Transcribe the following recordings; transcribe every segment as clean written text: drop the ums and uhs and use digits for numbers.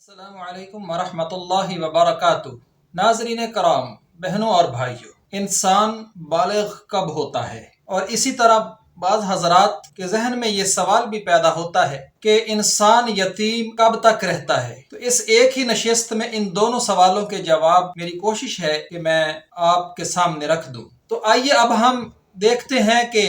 अस्सलामु अलैकुम वरहमतुल्लाहि वबरकातुह। नाज़रीन कराम, बहनों और भाइयों, इंसान बालिग़ कब होता है? और इसी तरह बाज़ हज़रात के जहन में ये सवाल भी पैदा होता है कि इंसान यतीम कब तक रहता है। तो इस एक ही नशिस्त में इन दोनों सवालों के जवाब मेरी कोशिश है कि मैं आपके सामने रख दूं। तो आइए अब हम देखते हैं कि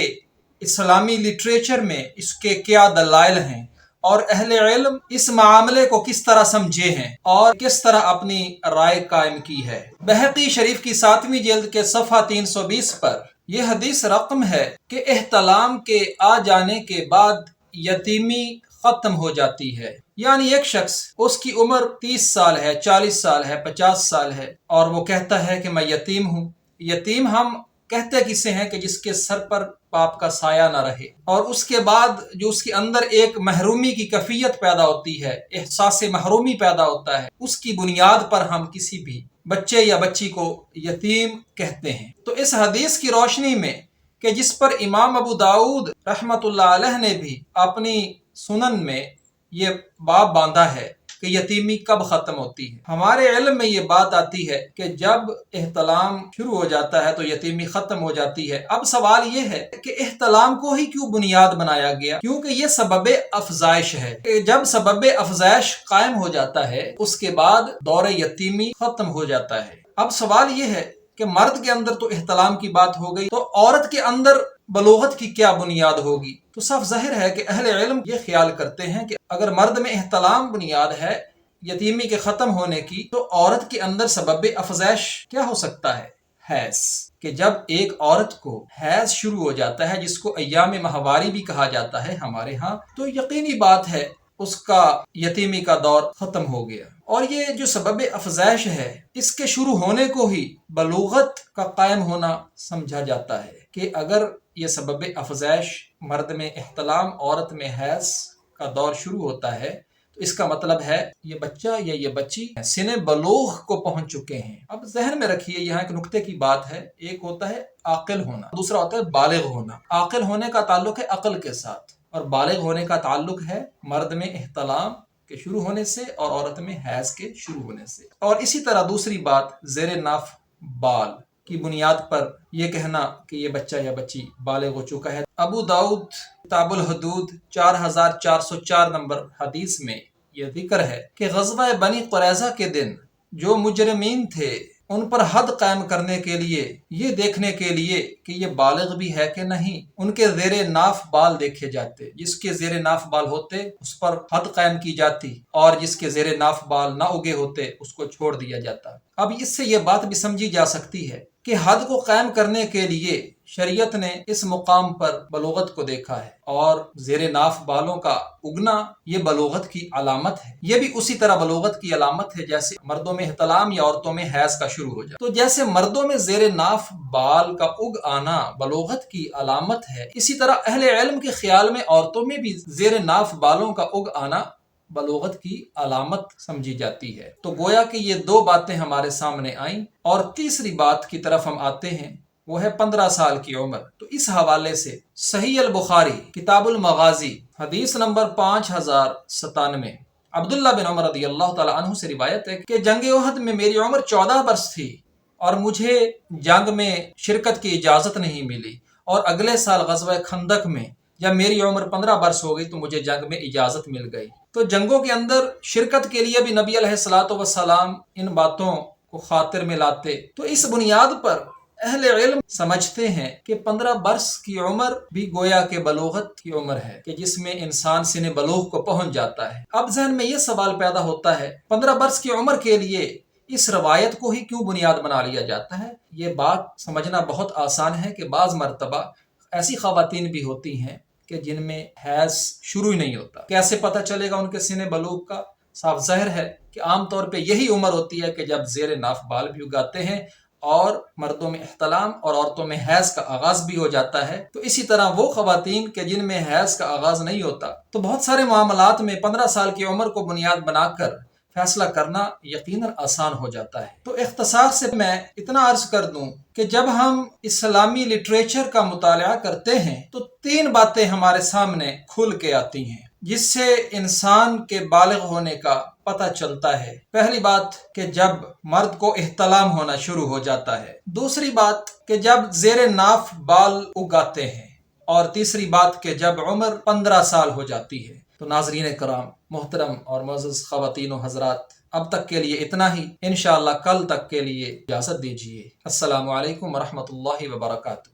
इस्लामी लिटरेचर में इसके क्या दलाइल हैं और अहले इल्म इस मामले को किस तरह समझे हैं और किस तरह अपनी राय कायम की है। बहकी शरीफ की 7वीं जिल्द के सफ़ा 320 पर यह हदीस रकम है कि एहतलाम के आ जाने के बाद यतीमी खत्म हो जाती है। यानी एक शख्स, उसकी उम्र 30 साल है, 40 साल है, 50 साल है और वो कहता है कि मैं यतीम हूँ। यतीम हम कहते किसे हैं कि जिसके सर पर बाप का साया ना रहे, और उसके बाद जो उसके अंदर एक महरूमी की कैफियत पैदा होती है, एहसास महरूमी पैदा होता है, उसकी बुनियाद पर हम किसी भी बच्चे या बच्ची को यतीम कहते हैं। तो इस हदीस की रोशनी में कि जिस पर इमाम अबू दाऊद रहमतुल्लाह अलैह ने भी अपनी सुनन में ये बाब बांधा है कि यतीमी कब खत्म होती है, हमारे इल्म में ये बात आती है कि जब एहतलाम शुरू हो जाता है तो यतीमी खत्म हो जाती है। अब सवाल ये है कि एहतलाम को ही क्यों बुनियाद बनाया गया? क्योंकि ये सबब अफजाइश है। जब सबब अफजाइश कायम हो जाता है उसके बाद दौर यतीमी खत्म हो जाता है। अब सवाल ये है कि मर्द के अंदर तो एहतलाम की बात हो गई, तो औरत के अंदर बलोगत की क्या बुनियाद होगी? तो साफ जाहिर है कि अहले इल्म ये ख्याल करते हैं कि अगर मर्द में एहतलाम बुनियाद है यतीमी के ख़त्म होने की, तो औरत के अंदर सबब अफजैश क्या हो सकता है? हैज़, कि जब एक औरत को हैज़ शुरू हो जाता है, जिसको अय्याम माहवारी भी कहा जाता है हमारे यहाँ, तो यकीनी बात है उसका यतीमी का दौर ख़त्म हो गया। और ये जो सबब अफजैश है, इसके शुरू होने को ही बलूगत का कायम होना समझा जाता है कि अगर ये सबब अफजैश मर्द में एहतलाम, औरत में हैज़ का दौर शुरू होता है, तो इसका मतलब है ये बच्चा या ये बच्ची सिने बलूग को पहुंच चुके हैं। अब जहन में रखिए, यहाँ एक नुक्ते की बात है, एक होता है आकिल होना, दूसरा होता है बालिग होना। आकिल होने का ताल्लुक है अक्ल के साथ और बालिग होने का ताल्लुक है मर्द में एहतलाम के शुरू होने से और औरत में हैज के शुरू होने से। और इसी तरह दूसरी बात, ज़ेरे नाफ बाल की बुनियाद पर यह कहना कि ये बच्चा या बच्ची बालिग हो चुका है। अबू दाऊद किताबुल हुदूद 4404 नंबर हदीस में यह जिक्र है कि ग़ज़वा बनी क़ुरैज़ा के दिन जो मुजरिमीन थे उन पर हद कायम करने के लिए, ये देखने के लिए कि ये बालिग भी है कि नहीं, उनके ज़ेरे नाफ बाल देखे जाते। जिसके ज़ेरे नाफ बाल होते उस पर हद कायम की जाती और जिसके ज़ेरे नाफ बाल ना उगे होते उसको छोड़ दिया जाता। अब इससे ये बात भी समझी जा सकती है कि हद को कायम करने के लिए शरीयत ने इस मुकाम पर बलोगत को देखा है और ज़ेरे नाफ बालों का उगना ये बलोगत की अलामत है। ये भी उसी तरह बलोगत की अलामत है जैसे मर्दों में एहतलाम या औरतों में हैज का शुरू हो जाए। तो जैसे मर्दों में ज़ेरे नाफ बाल का उग आना बलोगत की अलामत है, इसी तरह अहले इल्म के ख्याल में औरतों में भी ज़ेरे नाफ बालों का उग आना बलोगत की अलामत समझी जाती है। तो गोया कि ये दो बातें हमारे सामने आईं। और तीसरी बात की तरफ हम आते हैं, वो है 15 साल की उम्र। तो इस हवाले से सही अल बुखारी किताबुल मगाजी हदीस नंबर 5097 अब्दुल्ला बिन उमर रज़ी अल्लाह तआला अन्हु से रिवायत है कि जंग उहद में मेरी उम्र 14 वर्ष थी और मुझे जंग में शिरकत की इजाज़त नहीं मिली, और अगले साल ग़ज़वा खंदक में जब मेरी उम्र 15 वर्ष हो गई तो मुझे जंग में इजाज़त मिल गई। तो जंगों के अंदर शिरकत के लिए भी नबी अलैहिस्सलातु वस्सलाम इन बातों को खातिर में लाते। तो इस बुनियाद पर अहले इल्म समझते हैं कि 15 वर्ष की उम्र भी गोया के बलोगत की उम्र है कि जिसमें इंसान सिने बलूग को पहुंच जाता है। अब ज़हन में ये सवाल पैदा होता है, 15 वर्ष की उम्र के लिए इस रवायत को ही क्यों बुनियाद बना लिया जाता है? ये बात समझना बहुत आसान है कि बाज़ मरतबा ऐसी ख़वातीन भी होती हैं कि जिनमें हैज़ शुरू ही नहीं होता। कैसे पता चलेगा उनके सिने बलूग का? साफ ज़ाहिर है कि आमतौर पे यही उम्र होती है कि जब ज़ेरे नाफ बाल भी उगाते हैं और मर्दों में इख्तलाम और औरतों में हैज़ का आगाज़ भी हो जाता है। तो इसी तरह वो ख़वातीन के जिनमें हैज़ का आगाज़ नहीं होता, तो बहुत सारे मामलात में 15 साल की उम्र को बुनियाद बनाकर फैसला करना यकीनन आसान हो जाता है। तो इख्तिसार से मैं इतना अर्ज कर दूं कि जब हम इस्लामी लिटरेचर का मुताला करते हैं तो 3 बातें हमारे सामने खुल के आती हैं। جس سے انسان کے بالغ ہونے کا پتہ چلتا ہے۔ پہلی بات کہ جب مرد کو احتلام ہونا شروع ہو جاتا ہے، دوسری بات کہ جب زیر ناف بال اگاتے ہیں، اور تیسری بات کہ جب عمر 15 سال ہو جاتی ہے۔ تو ناظرین کرام، محترم اور معزز خواتین و حضرات، اب تک کے لیے اتنا ہی۔ انشاءاللہ کل تک کے لیے اجازت دیجیے۔ السلام علیکم ورحمۃ اللہ وبرکاتہ۔